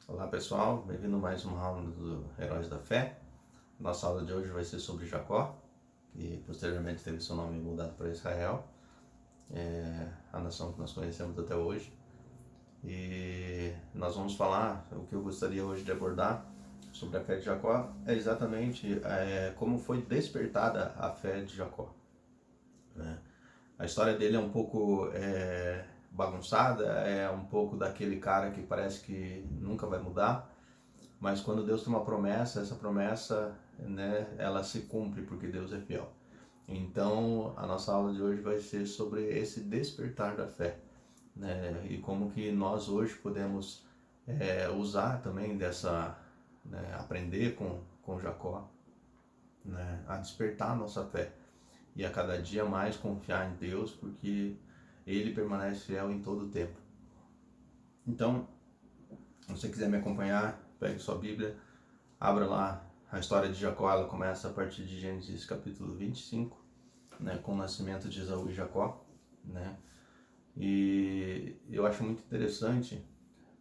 Olá pessoal, bem-vindo a mais uma aula do Heróis da Fé. Nossa aula de hoje vai ser sobre Jacó, que posteriormente teve seu nome mudado para Israel, a nação que nós conhecemos até hoje. E nós vamos falar, o que eu gostaria hoje de abordar sobre a fé de Jacó é exatamente como foi despertada a fé de Jacó, né? A história dele é um pouco bagunçada, é um pouco daquele cara que parece que nunca vai mudar. Mas quando Deus tem uma promessa, essa promessa, né, ela se cumpre porque Deus é fiel. Então, a nossa aula de hoje vai ser sobre esse despertar da fé, né, e como que nós hoje podemos usar também dessa, né, aprender com Jacó, né, a despertar a nossa fé e a cada dia mais confiar em Deus, porque Ele permanece fiel em todo o tempo. Então, se você quiser me acompanhar, pegue sua Bíblia, abra lá. A história de Jacó, ela começa a partir de Gênesis capítulo 25, né, com o nascimento de Esaú e Jacó, né? E eu acho muito interessante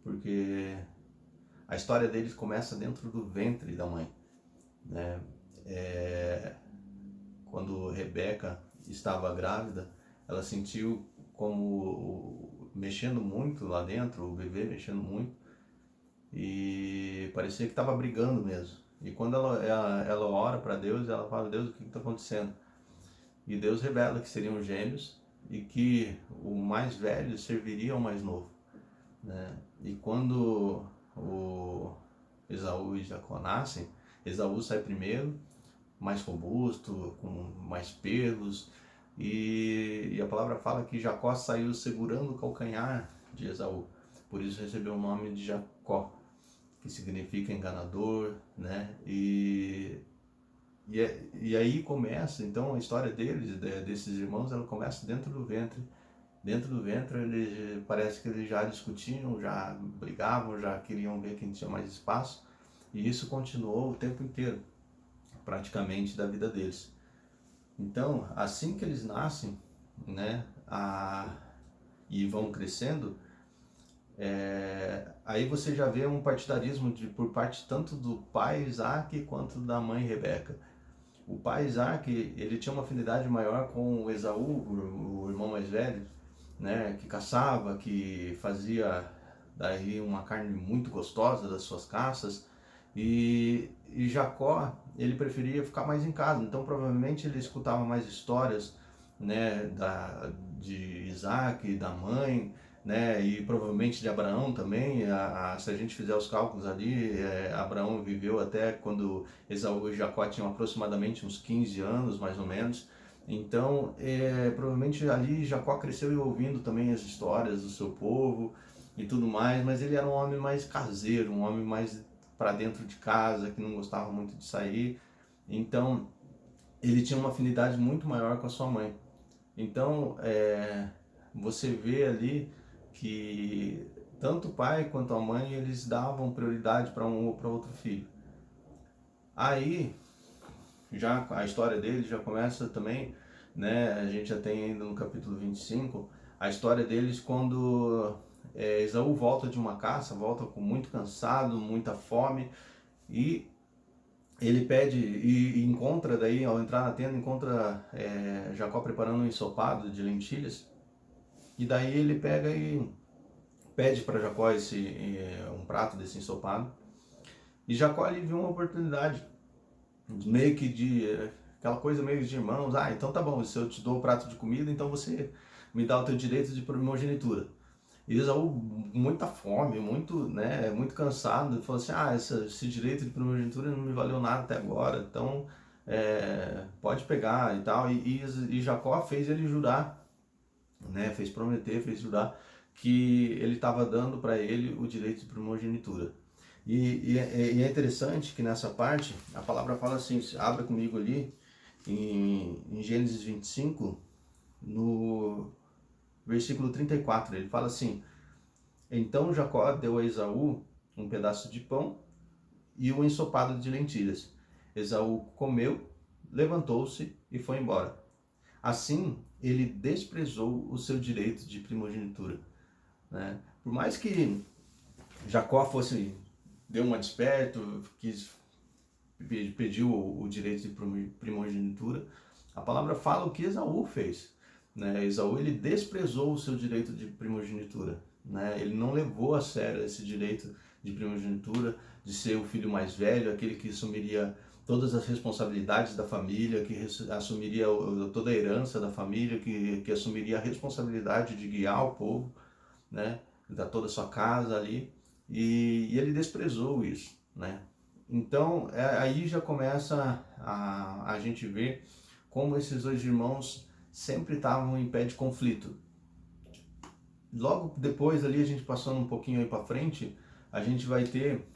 porque a história deles começa dentro do ventre da mãe, né? Quando Rebeca estava grávida, ela sentiu como mexendo muito lá dentro, o bebê mexendo muito, e parecia que estava brigando mesmo. E quando ela ora para Deus, ela fala: Deus, o que está acontecendo? E Deus revela que seriam gêmeos e que o mais velho serviria ao mais novo, né? E quando o Esaú e Jacó nascem, Esaú sai primeiro, mais robusto, com mais pelos, e a palavra fala que Jacó saiu segurando o calcanhar de Esaú, por isso recebeu o nome de Jacó, que significa enganador, né? E aí começa, então, a história deles, desses irmãos, ela começa dentro do ventre. Dentro do ventre, parece que eles já discutiam, já brigavam, já queriam ver quem tinha mais espaço. E isso continuou o tempo inteiro, praticamente, da vida deles. Então, assim que eles nascem, né, e vão crescendo, aí você já vê um partidarismo por parte tanto do pai Isaac quanto da mãe Rebeca. O pai Isaac, ele tinha uma afinidade maior com o Esaú, o irmão mais velho, né, que caçava, que fazia daí uma carne muito gostosa das suas caças, e Jacó, ele preferia ficar mais em casa, então provavelmente ele escutava mais histórias, né, de Isaac, da mãe, né, e provavelmente de Abraão também. Se a gente fizer os cálculos ali, Abraão viveu até quando Esaú e Jacó tinham aproximadamente uns 15 anos, mais ou menos. Então, provavelmente ali Jacó cresceu ouvindo também as histórias do seu povo e tudo mais, mas ele era um homem mais caseiro, um homem mais para dentro de casa, que não gostava muito de sair. Então, ele tinha uma afinidade muito maior com a sua mãe. Então, você vê ali que tanto o pai quanto a mãe, eles davam prioridade para um ou para outro filho. Aí, já a história deles já começa também, né? A gente já tem ainda no capítulo 25 a história deles quando Esaú volta de uma caça, volta com muito cansado, muita fome, e ele pede e encontra, daí ao entrar na tenda, encontra Jacó preparando um ensopado de lentilhas, e daí ele pega e pede para Jacó um prato desse ensopado, e Jacó ali viu uma oportunidade, meio que aquela coisa meio de irmãos. Então tá bom, se eu te dou o prato de comida, então você me dá o teu direito de primogenitura. E Esaú, muita fome, muito, né, muito cansado, falou assim: esse direito de primogenitura não me valeu nada até agora, então pode pegar e tal. E Jacó fez ele jurar, né, fez prometer, fez jurar que ele estava dando para ele o direito de primogenitura. E é interessante que nessa parte a palavra fala assim, abra comigo ali em Gênesis 25, no versículo 34, ele fala assim: então Jacó deu a Esaú um pedaço de pão e um ensopado de lentilhas. Esaú comeu, levantou-se e foi embora. Assim, ele desprezou o seu direito de primogenitura, né? Por mais que Jacó fosse deu uma desperto, pediu o direito de primogenitura. A palavra fala o que Esaú fez, né? Esaú, ele desprezou o seu direito de primogenitura, né? Ele não levou a sério esse direito de primogenitura, de ser o filho mais velho, aquele que assumiria todas as responsabilidades da família, que assumiria toda a herança da família, que assumiria a responsabilidade de guiar o povo, né? Da toda a sua casa ali, e ele desprezou isso, né? Então, aí já começa a gente ver como esses dois irmãos sempre estavam em pé de conflito. Logo depois ali, a gente passando um pouquinho aí para frente, a gente vai ter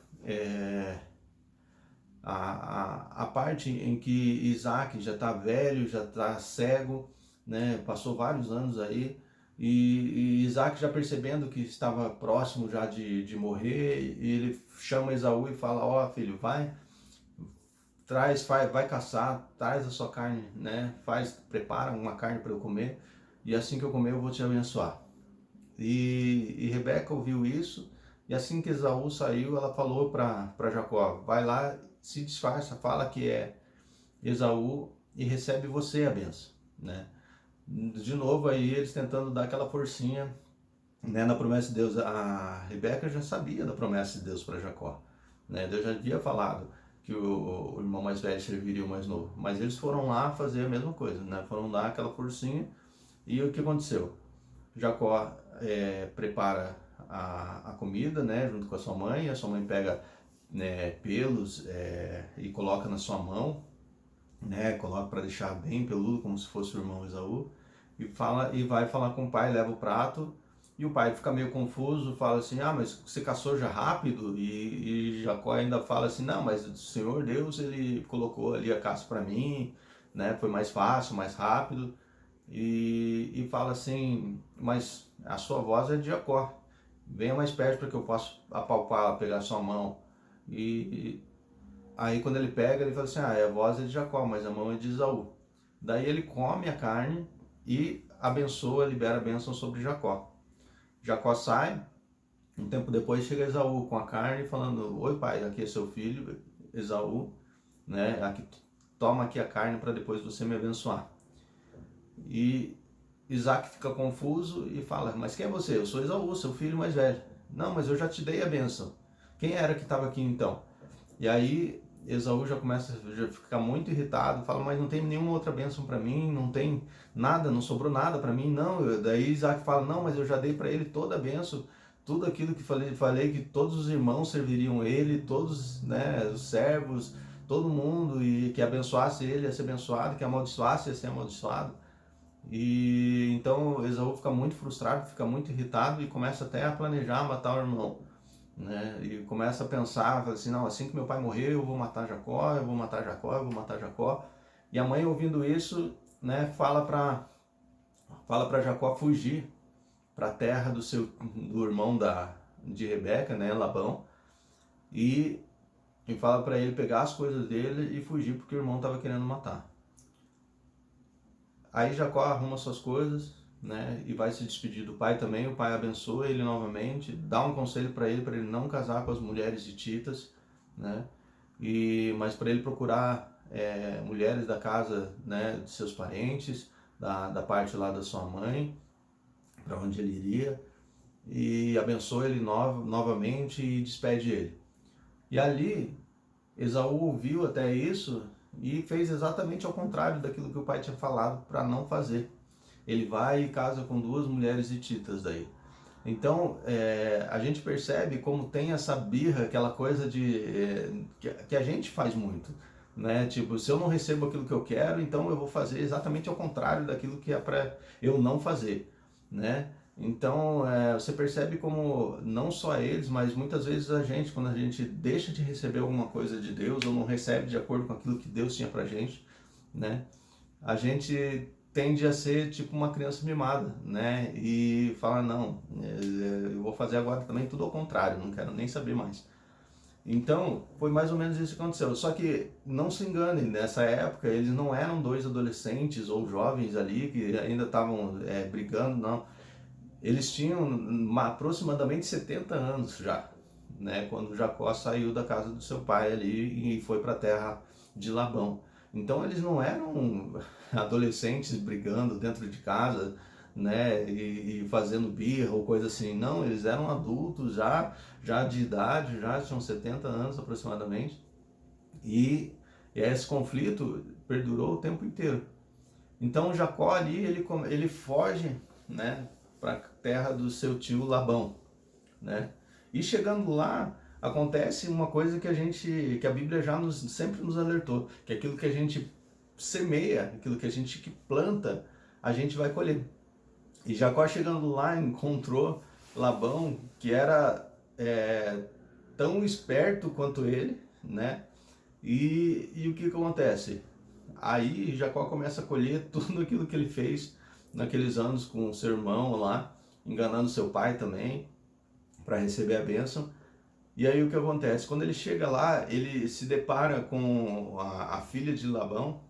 a parte em que Isaac já está velho, já está cego, né? Passou vários anos aí, e Isaac já percebendo que estava próximo já de morrer, e ele chama Esaú e fala: ó, filho, vai caçar, traz a sua carne, né? Prepara uma carne para eu comer, e assim que eu comer eu vou te abençoar. E Rebeca ouviu isso, e assim que Esaú saiu, ela falou para Jacó: vai lá, se disfarça, fala que é Esaú e recebe você a benção, né? De novo aí eles tentando dar aquela forcinha, né, na promessa de Deus. A Rebeca já sabia da promessa de Deus para Jacó, né? Deus já havia falado que o irmão mais velho serviria o mais novo, mas eles foram lá fazer a mesma coisa, né? Foram dar aquela forcinha, e o que aconteceu? Jacó prepara a comida, né, junto com a sua mãe pega, né, pelos e coloca na sua mão, né, coloca para deixar bem peludo, como se fosse o irmão Esaú, e vai falar com o pai, leva o prato, e o pai fica meio confuso, fala assim: ah, mas você caçou já rápido? E Jacó ainda fala assim: não, mas o Senhor Deus, ele colocou ali a caça para mim, né, foi mais fácil, mais rápido. E fala assim: mas a sua voz é de Jacó, venha mais perto para que eu possa apalpar, pegar a sua mão. E aí quando ele pega, ele fala assim: ah, a voz é de Jacó, mas a mão é de Esaú. Daí ele come a carne e abençoa, libera a bênção sobre Jacó. Jacó sai, um tempo depois chega Esaú com a carne, falando: oi pai, aqui é seu filho Esaú, né? Aqui, toma aqui a carne para depois você me abençoar. E Isaac fica confuso e fala: mas quem é você? Eu sou Esaú, seu filho mais velho. Não, mas eu já te dei a bênção. Quem era que estava aqui então? E aí Esaú já começa a ficar muito irritado, fala: mas não tem nenhuma outra bênção para mim, não tem nada, não sobrou nada para mim, não. Daí Isaac fala: não, mas eu já dei para ele toda a bênção, tudo aquilo que falei que todos os irmãos serviriam ele, todos, né, os servos, todo mundo, e que abençoasse ele ia ser abençoado, que amaldiçoasse ia ser amaldiçoado. E então Esaú fica muito frustrado, fica muito irritado e começa até a planejar matar o irmão, né? E começa a pensar, fala assim: não, assim que meu pai morrer eu vou matar Jacó, eu vou matar Jacó, eu vou matar Jacó. E a mãe, ouvindo isso, né, fala para Jacó fugir para a terra do irmão de Rebeca, né, Labão, e fala para ele pegar as coisas dele e fugir porque o irmão estava querendo matar. Aí Jacó arruma suas coisas, né, e vai se despedir do pai também. O pai abençoa ele novamente, dá um conselho para ele não casar com as mulheres hititas, né, mas para ele procurar mulheres da casa, né, de seus parentes, da parte lá da sua mãe, para onde ele iria, e abençoa ele novamente e despede ele. E ali Esaú ouviu até isso e fez exatamente ao contrário daquilo que o pai tinha falado para não fazer. Ele vai e casa com 2 mulheres hititas daí. Então a gente percebe como tem essa birra, aquela coisa que a gente faz muito, né? Tipo, se eu não recebo aquilo que eu quero, então eu vou fazer exatamente ao contrário daquilo que é para eu não fazer, né? Então você percebe como não só eles, mas muitas vezes a gente, quando a gente deixa de receber alguma coisa de Deus ou não recebe de acordo com aquilo que Deus tinha pra gente, né? A gente tende a ser tipo uma criança mimada, né? E fala: não, eu vou fazer agora também tudo ao contrário, não quero nem saber mais. Então, foi mais ou menos isso que aconteceu. Só que, não se enganem, nessa época eles não eram 2 adolescentes ou jovens ali que ainda estavam brigando, não. Eles tinham aproximadamente 70 anos já, né? Quando Jacó saiu da casa do seu pai ali e foi para a terra de Labão. Então eles não eram adolescentes brigando dentro de casa, né, e fazendo birra ou coisa assim. Não, eles eram adultos já de idade, já tinham 70 anos aproximadamente. E esse conflito perdurou o tempo inteiro. Então Jacó ali, ele foge, né, para a terra do seu tio Labão, né? E chegando lá, acontece uma coisa que a Bíblia sempre nos alertou, que aquilo que a gente semeia, aquilo que a gente que planta, a gente vai colher. E Jacó chegando lá encontrou Labão, que era tão esperto quanto ele, né? E o que acontece? Aí Jacó começa a colher tudo aquilo que ele fez naqueles anos com o seu irmão lá, enganando seu pai também, para receber a bênção. E aí o que acontece? Quando ele chega lá, ele se depara com a filha de Labão,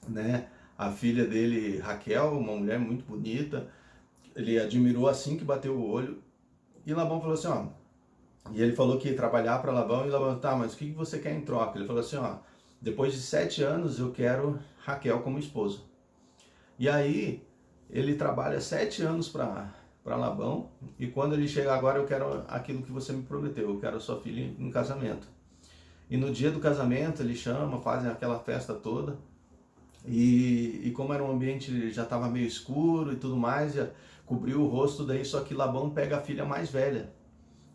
né? A filha dele, Raquel, uma mulher muito bonita. Ele admirou assim que bateu o olho. E Labão falou assim, ó, e ele falou que ia trabalhar para Labão, e Labão, tá, mas o que você quer em troca? Ele falou assim, ó, depois de 7 anos eu quero Raquel como esposa. E aí ele trabalha 7 anos para Labão, e quando ele chega agora, eu quero aquilo que você me prometeu, eu quero a sua filha em casamento. E no dia do casamento ele chama, fazem aquela festa toda, e como era um ambiente, já estava meio escuro e tudo mais, já cobriu o rosto daí, só que Labão pega a filha mais velha,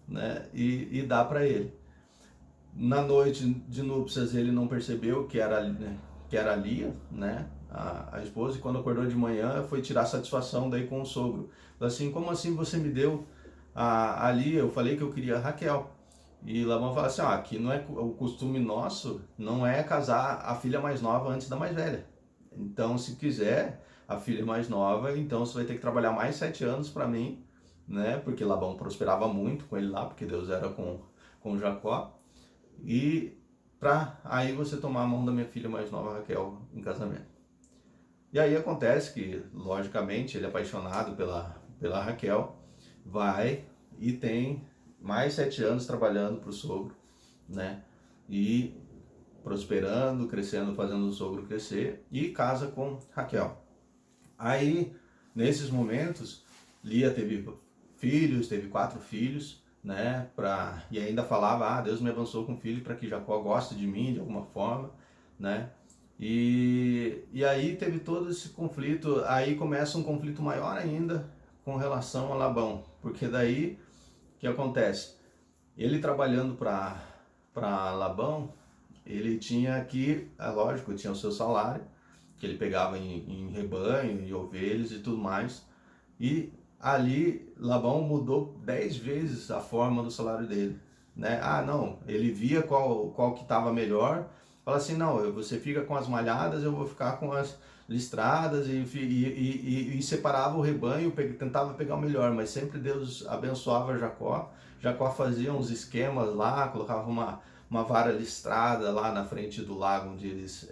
né, e dá para ele. Na noite de núpcias ele não percebeu que era Lia, né, a esposa, e quando acordou de manhã foi tirar satisfação daí com o sogro. Falou assim, como assim você me deu a Lia? Eu falei que eu queria a Raquel. E Labão fala assim, aqui não é o costume nosso, não é casar a filha mais nova antes da mais velha. Então, se quiser a filha mais nova, então você vai ter que trabalhar mais 7 anos para mim, né? Porque Labão prosperava muito com ele lá, porque Deus era com Jacó. E para aí você tomar a mão da minha filha mais nova, Raquel, em casamento. E aí acontece que, logicamente, ele é apaixonado pela Raquel, vai e tem mais 7 anos trabalhando para o sogro, né? E prosperando, crescendo, fazendo o sogro crescer, e casa com Raquel. Aí, nesses momentos, Lia teve filhos, teve 4 filhos, né? E ainda falava, Deus me abençoou com filho para que Jacó goste de mim de alguma forma, né? E aí teve todo esse conflito, aí começa um conflito maior ainda com relação a Labão, porque daí o que acontece? Ele trabalhando para Labão, ele tinha que, é lógico, tinha o seu salário, que ele pegava em rebanho, em ovelhas e tudo mais, e ali Labão mudou 10 vezes a forma do salário dele, né? Não, ele via qual que estava melhor, fala assim, não, você fica com as malhadas, eu vou ficar com as listradas, e separava o rebanho, tentava pegar o melhor, mas sempre Deus abençoava Jacó. Jacó fazia uns esquemas lá, colocava uma vara listrada lá na frente do lago onde eles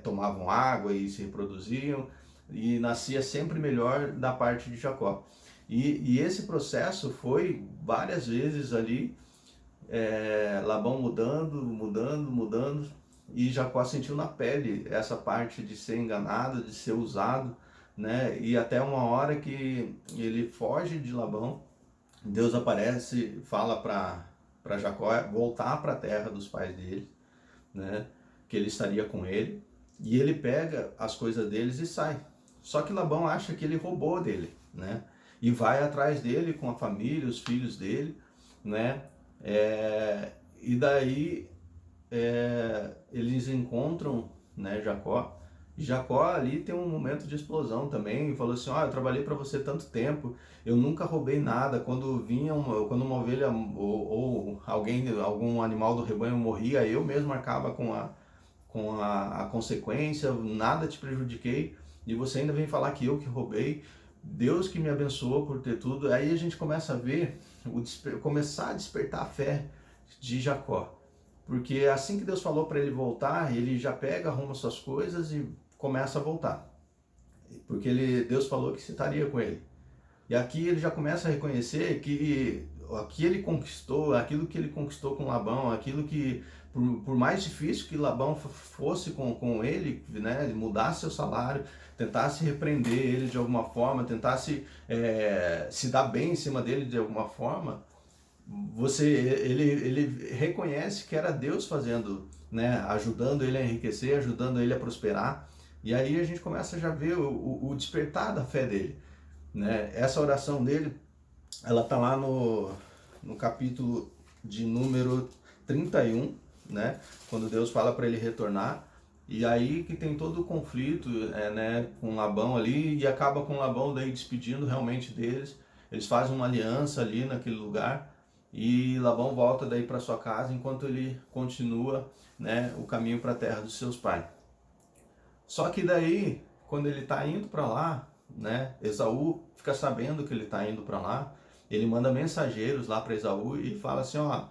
tomavam água e se reproduziam, e nascia sempre melhor da parte de Jacó. E esse processo foi várias vezes ali, Labão mudando, e Jacó sentiu na pele essa parte de ser enganado, de ser usado, né? E até uma hora que ele foge de Labão, Deus aparece, fala para Jacó voltar para a terra dos pais dele, né? Que ele estaria com ele, e ele pega as coisas deles e sai. Só que Labão acha que ele roubou dele, né? E vai atrás dele com a família, os filhos dele, né? E daí eles encontram, né, Jacó. E Jacó ali tem um momento de explosão também, e falou assim, eu trabalhei para você tanto tempo, eu nunca roubei nada, quando quando uma ovelha ou algum animal do rebanho morria, eu mesmo arcava com a consequência, nada te prejudiquei, e você ainda vem falar que eu que roubei, Deus que me abençoou por ter tudo. Aí a gente começa a ver, começar a despertar a fé de Jacó. Porque assim que Deus falou para ele voltar, ele já pega, arruma suas coisas e começa a voltar. Porque Deus falou que estaria com ele. E aqui ele já começa a reconhecer que aquilo que ele conquistou com Labão, aquilo que, por mais difícil que Labão fosse com ele, né, mudar seu salário, tentasse repreender ele de alguma forma, tentasse se dar bem em cima dele de alguma forma, ele reconhece que era Deus fazendo, né, ajudando ele a enriquecer, ajudando ele a prosperar. E aí a gente começa a já ver o despertar da fé dele, né? Essa oração dele, ela tá lá no capítulo de número 31, né? Quando Deus fala para ele retornar. E aí que tem todo o conflito, né, com Labão ali, e acaba com Labão daí despedindo realmente deles. Eles fazem uma aliança ali naquele lugar, e Labão volta daí para sua casa enquanto ele continua, né, o caminho para a terra dos seus pais. Só que daí, quando ele está indo para lá, né, Esaú fica sabendo que ele está indo para lá, ele manda mensageiros lá para Esaú e fala assim, ó,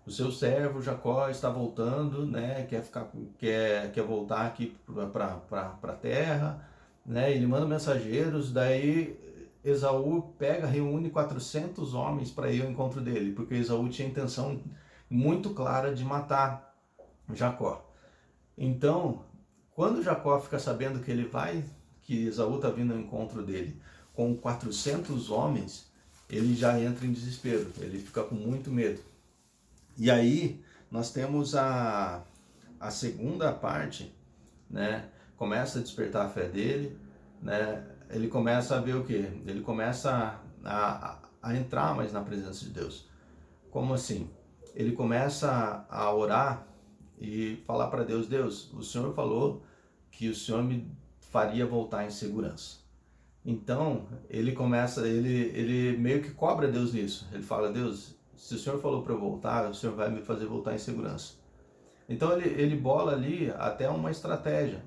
o seu servo Jacó está voltando, né, quer voltar aqui para a terra, né, ele manda mensageiros, daí Esaú reúne 400 homens para ir ao encontro dele, porque Esaú tinha a intenção muito clara de matar Jacó. Então, quando Jacó fica sabendo que Esaú está vindo ao encontro dele com 400 homens, ele já entra em desespero, ele fica com muito medo. E aí nós temos a segunda parte, né? Começa a despertar a fé dele, né? Ele começa a ver o quê? Ele começa a entrar mais na presença de Deus. Como assim? Ele começa a orar e falar para Deus, Deus, o Senhor falou que o Senhor me faria voltar em segurança. Então, ele meio que cobra Deus nisso. Ele fala, Deus, se o Senhor falou para eu voltar, o Senhor vai me fazer voltar em segurança. Então, ele bola ali até uma estratégia,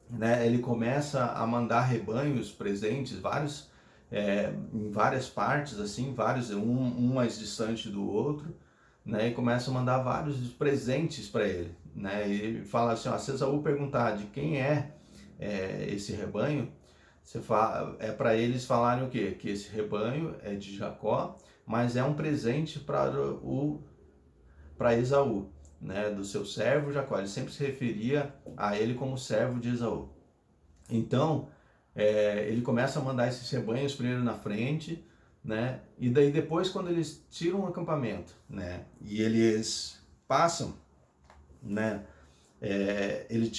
né? Ele começa a mandar rebanhos presentes, vários, em várias partes, assim, vários, um mais distante do outro, né? E começa a mandar vários presentes para ele, né? E fala assim, ó, se Esaú perguntar de quem esse rebanho, para eles falarem o quê? Que esse rebanho é de Jacó, mas é um presente para Esaú, né? Do seu servo Jacó. Ele sempre se referia a ele como servo de Esaú. Então, ele começa a mandar esses rebanhos primeiro na frente, né? E daí depois, quando eles tiram o acampamento, né? E eles passam, né? Ele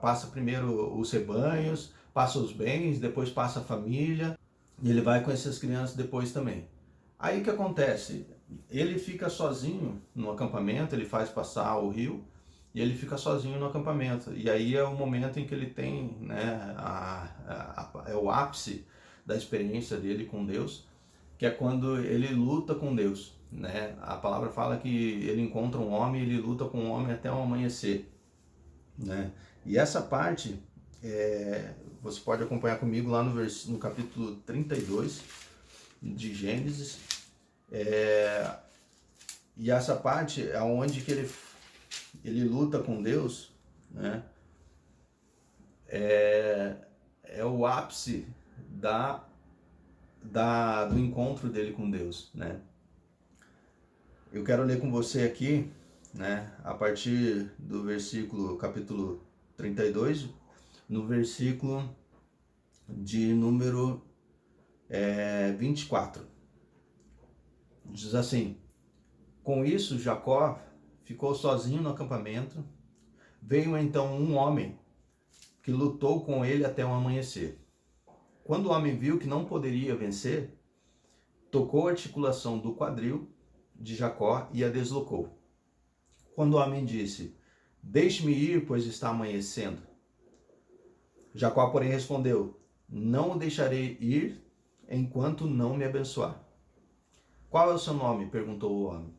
passa primeiro os rebanhos, passa os bens, depois passa a família, e ele vai com essas crianças depois também. Aí o que acontece? Ele fica sozinho no acampamento, ele faz passar o rio, e ele fica sozinho no acampamento. E aí é o momento em que ele tem, né, é o ápice da experiência dele com Deus, que é quando ele luta com Deus, né? A palavra fala que ele encontra um homem e ele luta com um homem até o amanhecer, né? E essa parte, você pode acompanhar comigo lá no capítulo 32 de Gênesis, e essa parte é onde que ele luta com Deus, né? É o ápice do encontro dele com Deus, né? Eu quero ler com você aqui, né, a partir do capítulo 32, no versículo de número 24. Diz assim: com isso Jacó ficou sozinho no acampamento. Veio então um homem que lutou com ele até o amanhecer. Quando o homem viu que não poderia vencer, tocou a articulação do quadril de Jacó e a deslocou. Quando o homem disse: deixe-me ir, pois está amanhecendo. Jacó, porém, respondeu: não o deixarei ir enquanto não me abençoar. Qual é o seu nome? Perguntou o homem.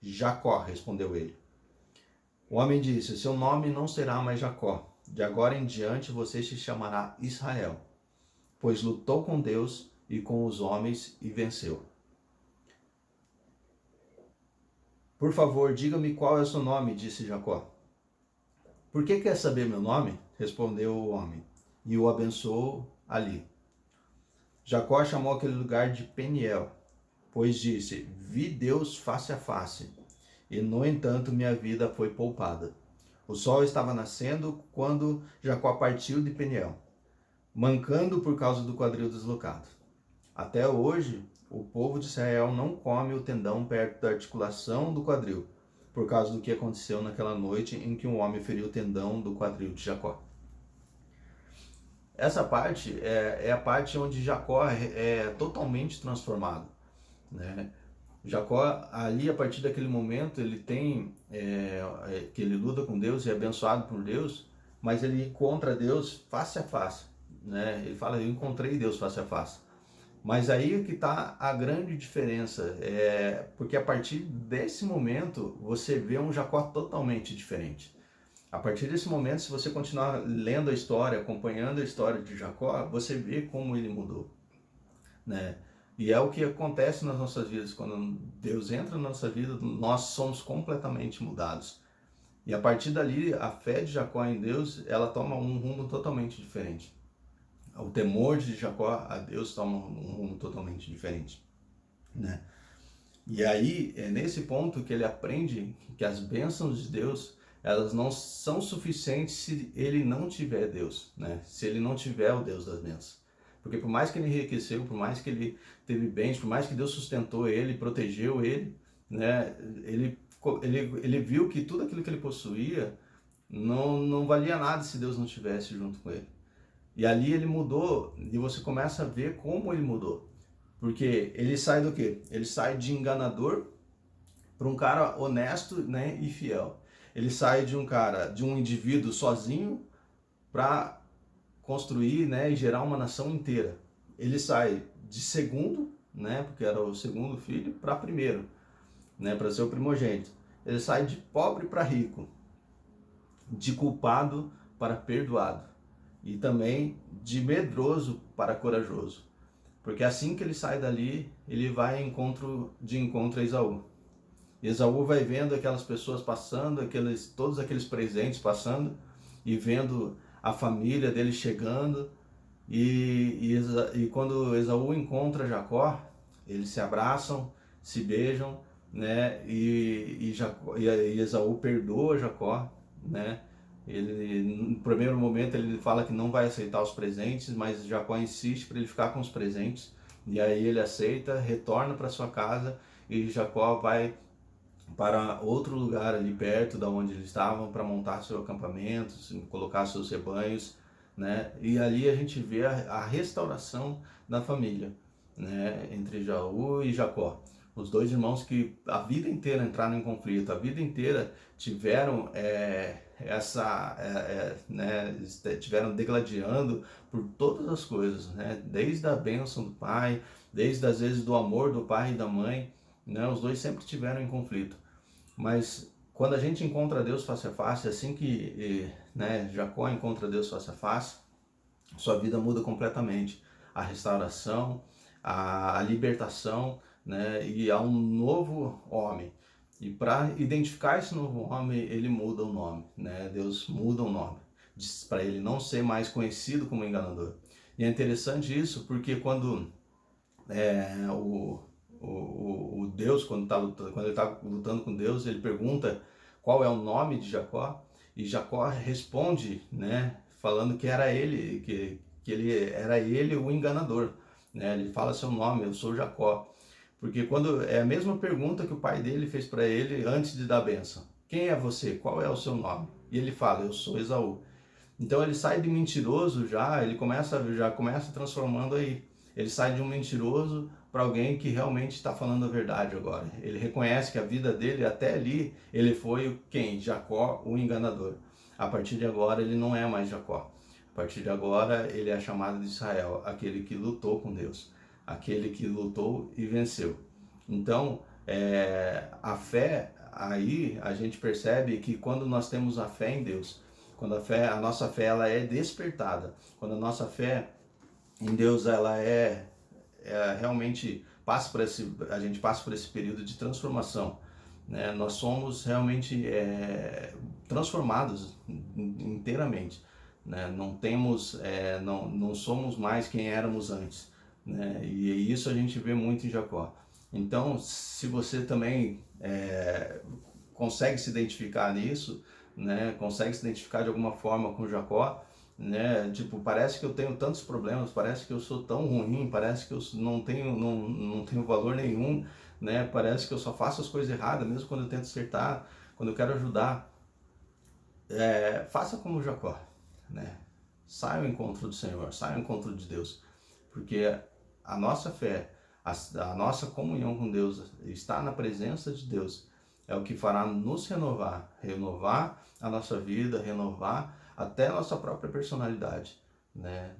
Jacó, respondeu ele. O homem disse: seu nome não será mais Jacó. De agora em diante você se chamará Israel, pois lutou com Deus e com os homens e venceu. Por favor, diga-me qual é o seu nome, disse Jacó. Por que quer saber meu nome? Respondeu o homem, e o abençoou ali. Jacó chamou aquele lugar de Peniel, pois disse, vi Deus face a face, e no entanto minha vida foi poupada. O sol estava nascendo quando Jacó partiu de Peniel, mancando por causa do quadril deslocado. Até hoje, o povo de Israel não come o tendão perto da articulação do quadril, por causa do que aconteceu naquela noite em que um homem feriu o tendão do quadril de Jacó. Essa parte é a parte onde Jacó é totalmente transformado, né? Jacó, ali, a partir daquele momento, ele tem, que ele luta com Deus e é abençoado por Deus, mas ele encontra Deus face a face, né? Ele fala, eu encontrei Deus face a face. Mas aí que está a grande diferença, porque a partir desse momento, você vê um Jacó totalmente diferente. A partir desse momento, se você continuar lendo a história, acompanhando a história de Jacó, você vê como ele mudou, né? E é o que acontece nas nossas vidas, quando Deus entra na nossa vida, nós somos completamente mudados. E a partir dali, a fé de Jacó em Deus, ela toma um rumo totalmente diferente. O temor de Jacó a Deus toma um rumo totalmente diferente, né? E aí, é nesse ponto que ele aprende que as bênçãos de Deus, elas não são suficientes se ele não tiver Deus, né? Se ele não tiver o Deus das bênçãos. Porque por mais que ele enriqueceu, por mais que ele teve bens, por mais que Deus sustentou ele, protegeu ele, né? Ele viu que tudo aquilo que ele possuía não valia nada se Deus não estivesse junto com ele. E ali ele mudou, e você começa a ver como ele mudou. Porque ele sai do quê? Ele sai de enganador para um cara honesto, né, e fiel. Ele sai de um indivíduo sozinho para construir, né, e gerar uma nação inteira. Ele sai de segundo, né, porque era o segundo filho, para primeiro, né, para ser o primogênito. Ele sai de pobre para rico, de culpado para perdoado, e também de medroso para corajoso. Porque assim que ele sai dali, ele vai de encontro a Esaú. Esaú vai vendo aquelas pessoas passando, todos aqueles presentes passando, e vendo a família dele chegando, e quando Esaú encontra Jacó, eles se abraçam, se beijam, né? E Esaú perdoa Jacó, né? Ele, no primeiro momento, ele fala que não vai aceitar os presentes, mas Jacó insiste para ele ficar com os presentes, e aí ele aceita, retorna para sua casa, e Jacó vai para outro lugar ali perto da onde eles estavam para montar seu acampamento, colocar seus rebanhos, né? E ali a gente vê a restauração da família, né? Entre Esaú e Jacó. Os dois irmãos que a vida inteira entraram em conflito, a vida inteira tiveram né, tiveram degladiando por todas as coisas, né? Desde a bênção do pai, desde às vezes do amor do pai e da mãe, né? Os dois sempre tiveram em conflito. Mas quando a gente encontra Deus face a face, assim que, né, Jacó encontra Deus face a face, sua vida muda completamente. A restauração, a libertação, né, e há um novo homem. E para identificar esse novo homem, ele muda o nome, né? Deus muda o nome, para ele não ser mais conhecido como enganador. E é interessante isso, porque quando o Deus, quando ele está lutando com Deus, ele pergunta qual é o nome de Jacó, e Jacó responde, né, falando que era ele, que ele era ele o enganador, né? Ele fala seu nome, eu sou Jacó. Porque quando é a mesma pergunta que o pai dele fez para ele antes de dar a bênção. Quem é você? Qual é o seu nome? E ele fala, eu sou Esaú. Então ele sai de mentiroso ele já começa transformando aí. Ele sai de um mentiroso para alguém que realmente está falando a verdade agora. Ele reconhece que a vida dele, até ali, ele foi quem? Jacó, o enganador. A partir de agora, ele não é mais Jacó. A partir de agora, ele é chamado de Israel, aquele que lutou com Deus, aquele que lutou e venceu. Então, a fé, aí a gente percebe que quando nós temos a fé em Deus, quando a nossa fé ela é despertada, quando a nossa fé em Deus ela realmente a gente passa por esse período de transformação, né? Nós somos realmente transformados inteiramente, né? Não somos mais quem éramos antes, né? E isso a gente vê muito em Jacó. Então, se você também consegue se identificar nisso, né? Consegue se identificar de alguma forma com Jacó, né? Tipo, parece que eu tenho tantos problemas, parece que eu sou tão ruim, parece que eu não tenho valor nenhum, né? Parece que eu só faço as coisas erradas, mesmo quando eu tento acertar, quando eu quero ajudar. Faça como Jacó, né? Saia ao encontro do Senhor, saia ao encontro de Deus, porque a nossa fé, a nossa comunhão com Deus, estar na presença de Deus, é o que fará nos renovar a nossa vida, renovar até a nossa própria personalidade, né?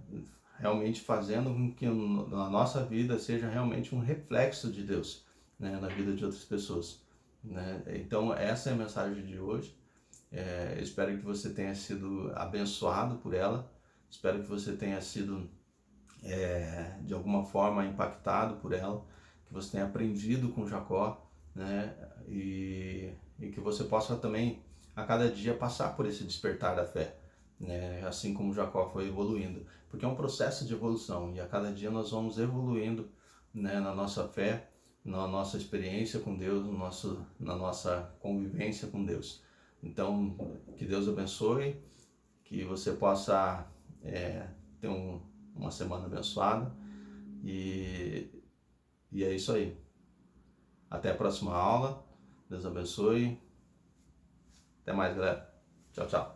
Realmente fazendo com que a nossa vida seja realmente um reflexo de Deus, né? Na vida de outras pessoas, né? Então essa é a mensagem de hoje. Espero que você tenha sido abençoado por ela. Espero que você tenha sido de alguma forma impactado por ela, que você tenha aprendido com Jacó, né? E que você possa também a cada dia passar por esse despertar da fé, né? Assim como Jacó foi evoluindo, porque é um processo de evolução e a cada dia nós vamos evoluindo, né? Na nossa fé, na nossa experiência com Deus, na nossa convivência com Deus. Então, que Deus abençoe, que você possa ter uma semana abençoada e, e é isso aí. Até a próxima aula. Deus abençoe. Até mais, galera. Tchau, tchau.